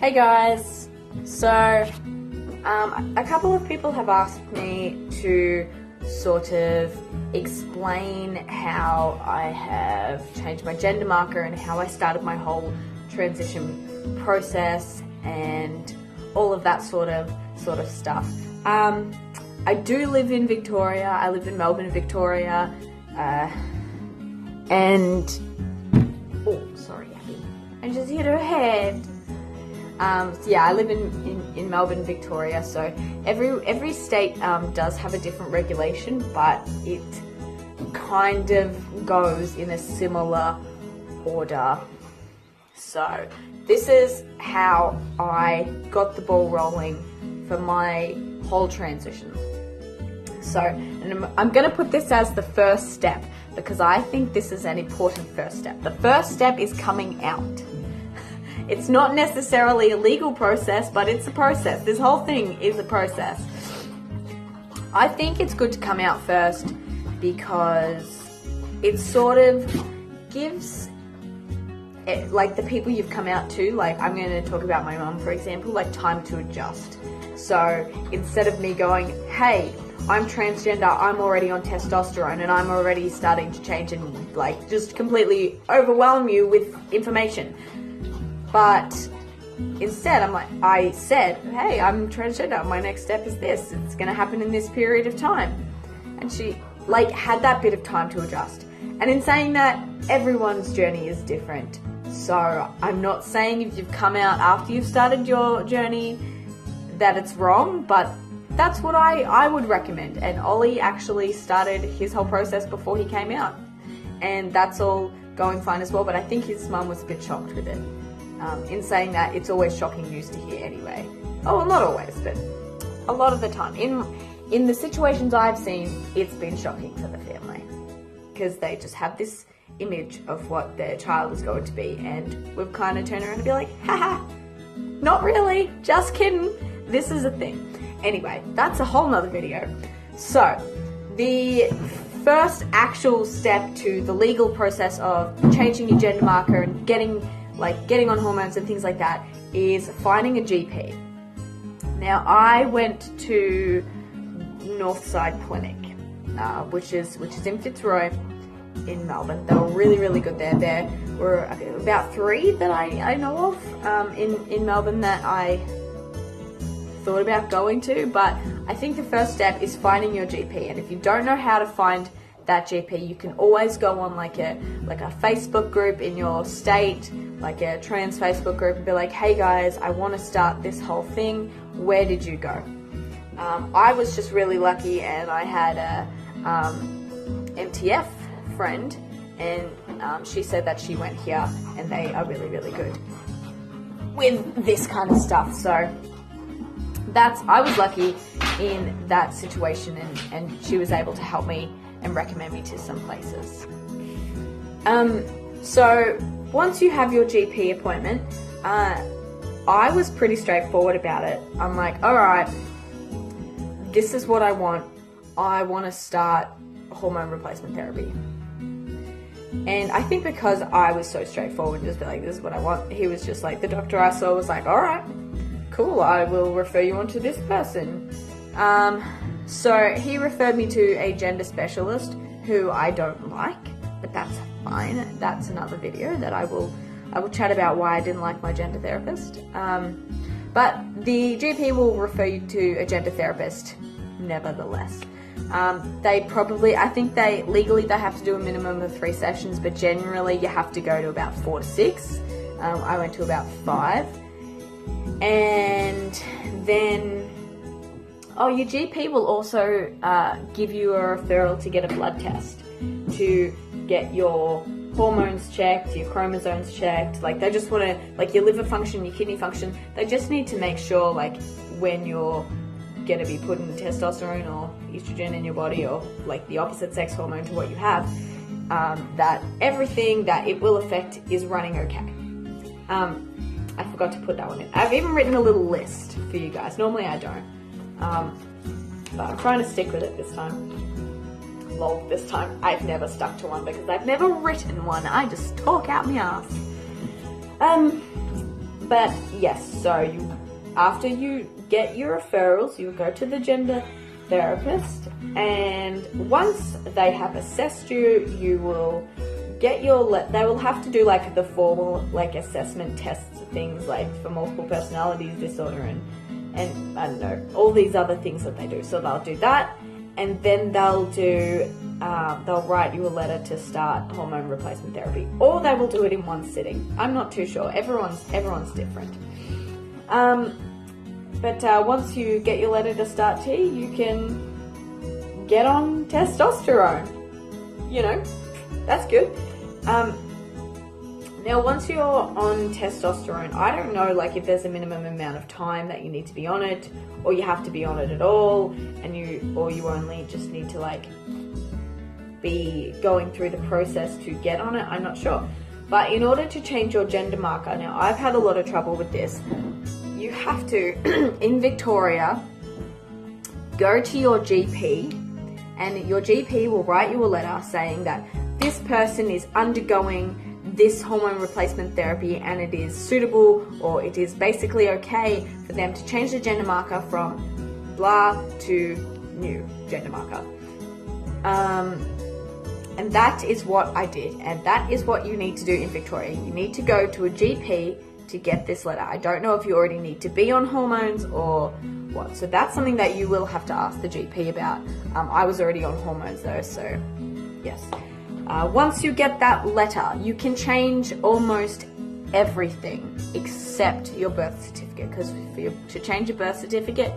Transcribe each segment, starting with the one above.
Hey guys, so a couple of people have asked me to sort of explain how I have changed my gender marker and how I started my whole transition process and all of that sort of stuff. I do live in Victoria. I live in Melbourne, Victoria, and oh, sorry, Abby, I just hit her head. Yeah, I live in Melbourne, Victoria, so every state does have a different regulation, but it kind of goes in a similar order. So this is how I got the ball rolling for my whole transition. So, and I'm going to put this as the first step because I think this is an important first step. The first step is coming out. It's not necessarily a legal process, but it's a process. This whole thing is a process. I think it's good to come out first because it sort of gives like the people you've come out to, like I'm going to talk about my mum, for example, like time to adjust. So instead of me going, hey, I'm transgender, I'm already on testosterone and I'm already starting to change and like just completely overwhelm you with information. But instead, I said, hey, I'm transgender. My next step is this. It's going to happen in this period of time. And she had that bit of time to adjust. And in saying that, everyone's journey is different. So I'm not saying if you've come out after you've started your journey that it's wrong, but that's what I would recommend. And Ollie actually started his whole process before he came out. And that's all going fine as well. But I think his mum was a bit shocked with it. In saying that, it's always shocking news to hear anyway. Oh, well, not always, but a lot of the time. In the situations I've seen, it's been shocking for the family because they just have this image of what their child is going to be, and we've kind of turned around and be like, haha, not really, just kidding, this is a thing. Anyway, that's a whole nother video. So, the first actual step to the legal process of changing your gender marker and getting on hormones and things like that is finding a GP. Now, I went to Northside Clinic, which is in Fitzroy in Melbourne. They were really, really good there. There were about 3 that I know of in Melbourne that I thought about going to, but I think the first step is finding your GP. And if you don't know how to find that GP, you can always go on like a Facebook group in your state, like a trans Facebook group, and be like, hey guys, I want to start this whole thing, where did you go? I was just really lucky and I had a MTF friend, and she said that she went here and they are really, really good with this kind of stuff. So I was lucky in that situation, and she was able to help me and recommend me to some places. So once you have your GP appointment, I was pretty straightforward about it. I'm like, all right, this is what I want. I want to start hormone replacement therapy. And I think because I was so straightforward, just be like, this is what I want, he was just like, the doctor I saw was like, all right, cool, I will refer you on to this person. So he referred me to a gender specialist who I don't like, but that's fine. That's another video that I will chat about why I didn't like my gender therapist. But the GP will refer you to a gender therapist nevertheless. I think legally they have to do a minimum of 3 sessions, but generally you have to go to about 4 to 6. I went to about 5. And then your GP will also give you a referral to get a blood test to get your hormones checked, your chromosomes checked. Like, they just want to, your liver function, your kidney function, they just need to make sure, when you're going to be putting testosterone or estrogen in your body, or the opposite sex hormone to what you have, that everything that it will affect is running okay. I forgot to put that one in. I've even written a little list for you guys. Normally I don't. But I'm trying to stick with it this time. Lol, this time I've never stuck to one because I've never written one. I just talk out my ass. But yes, so after you get your referrals, you go to the gender therapist, and once they have assessed you, you will get they will have to do like the formal like assessment tests, things like for multiple personalities disorder and I don't know, all these other things that they do. So they'll do that, and then they'll write you a letter to start hormone replacement therapy, or they will do it in one sitting. I'm not too sure. Everyone's different. But once you get your letter to start T, you can get on testosterone. You know, that's good. Now, once you're on testosterone, I don't know, like, if there's a minimum amount of time that you need to be on it, or you have to be on it at all, and you only just need to, like, be going through the process to get on it. I'm not sure. But in order to change your gender marker, now, I've had a lot of trouble with this. You have to, in Victoria, go to your GP, and your GP will write you a letter saying that this person is undergoing this hormone replacement therapy and it is suitable, or it is basically okay for them to change the gender marker from blah to new gender marker. And that is what I did, and that is what you need to do in Victoria. You need to go to a GP to get this letter. I don't know if you already need to be on hormones or what, so that's something that you will have to ask the GP about. I was already on hormones though, so yes. Once you get that letter, you can change almost everything except your birth certificate, because to change your birth certificate,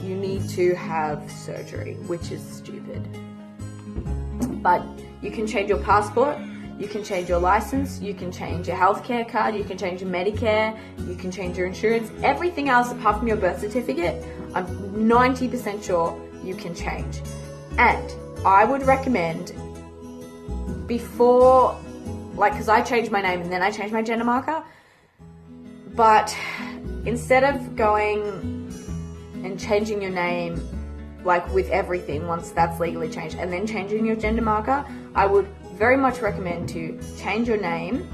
you need to have surgery, which is stupid. But you can change your passport, you can change your license, you can change your healthcare card, you can change your Medicare, you can change your insurance. Everything else apart from your birth certificate, I'm 90% sure you can change. And I would recommend, before, like, because I changed my name and then I changed my gender marker, but instead of going and changing your name, like, with everything once that's legally changed, and then changing your gender marker, I would very much recommend to change your name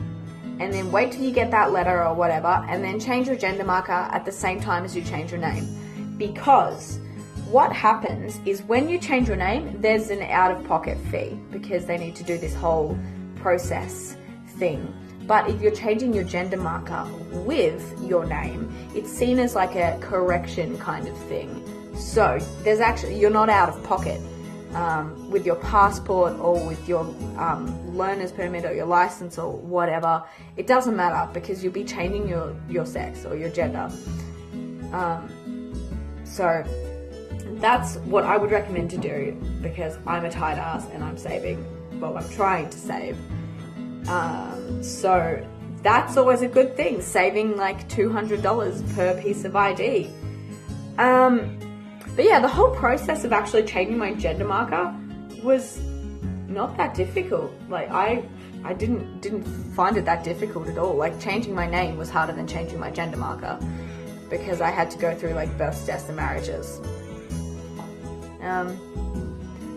and then wait till you get that letter or whatever, and then change your gender marker at the same time as you change your name. Because what happens is when you change your name, there's an out-of-pocket fee because they need to do this whole process thing. But if you're changing your gender marker with your name, it's seen as like a correction kind of thing. So there's actually, you're not out of pocket with your passport or with your learner's permit or your license or whatever. It doesn't matter because you'll be changing your sex or your gender. So that's what I would recommend to do, because I'm a tight ass and I'm saving. Well, I'm trying to save. So that's always a good thing, saving like $200 per piece of ID. But yeah, the whole process of actually changing my gender marker was not that difficult. Like I didn't find it that difficult at all. Like, changing my name was harder than changing my gender marker because I had to go through like births, deaths, and marriages.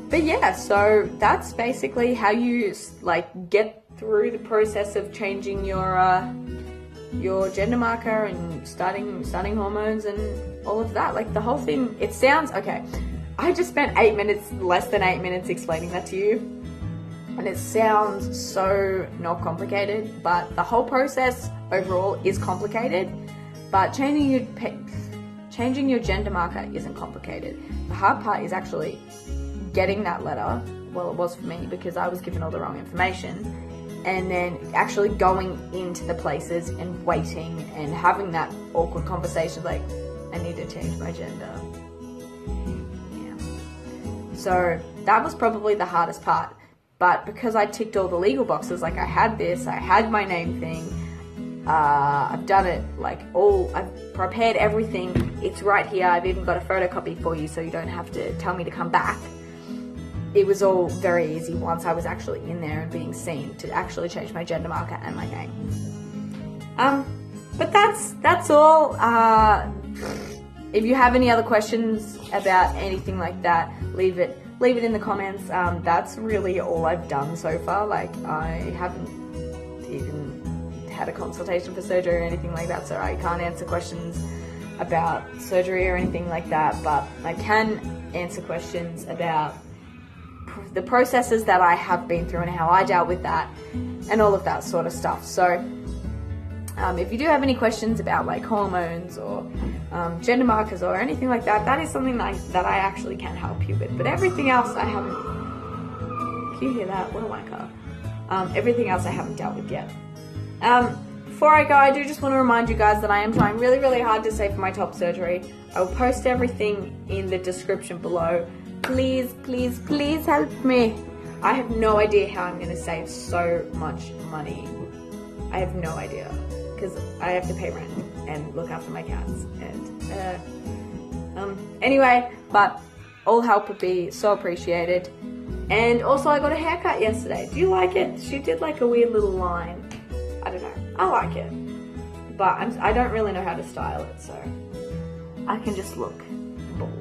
But yeah, so that's basically how you like get through the process of changing your gender marker and starting hormones and all of that. Like, the whole thing, it sounds okay. I just spent less than 8 minutes explaining that to you, and it sounds so not complicated, but the whole process overall is complicated. But changing your gender marker isn't complicated. The hard part is actually getting that letter. Well, it was for me because I was given all the wrong information. And then actually going into the places and waiting and having that awkward conversation like, I need to change my gender. Yeah. So that was probably the hardest part. But because I ticked all the legal boxes, like I had my name thing, I've done it, like I've prepared everything. It's right here. I've even got a photocopy for you so you don't have to tell me to come back. It was all very easy once I was actually in there and being seen to actually change my gender marker and my name. But that's all. If you have any other questions about anything like that, leave it in the comments. That's really all I've done so far. Like, I haven't even had a consultation for surgery or anything like that, so I can't answer questions about surgery or anything like that, but I can answer questions about the processes that I have been through and how I dealt with that and all of that sort of stuff. So if you do have any questions about like hormones or gender markers or anything like that, that is something that I actually can help you with. But everything else I haven't. Can you hear that? What a wanker. Everything else I haven't dealt with yet. Before I go, I do just want to remind you guys that I am trying really, really hard to save for my top surgery. I will post everything in the description below. Please, please, please help me. I have no idea how I'm going to save so much money. I have no idea. Because I have to pay rent and look after my cats. And anyway, but all help would be so appreciated. And also I got a haircut yesterday. Do you like it? She did like a weird little line. I don't know. I like it. But I don't really know how to style it, so I can just look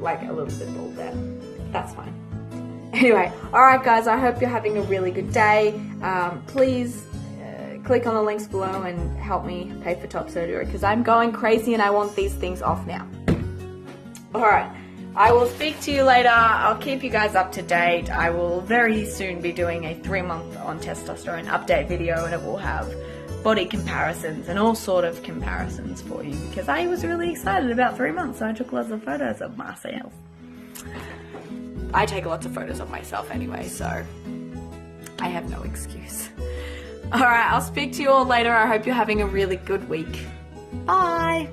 like a little bit bald there. That's fine. Anyway, alright guys, I hope you're having a really good day. Please click on the links below and help me pay for top surgery because I'm going crazy and I want these things off now. Alright, I will speak to you later. I'll keep you guys up to date. I will very soon be doing a 3-month on testosterone update video, and it will have body comparisons and all sort of comparisons for you because I was really excited about 3 months, so I took lots of photos of myself. I take lots of photos of myself anyway, so I have no excuse. Alright, I'll speak to you all later. I hope you're having a really good week. Bye!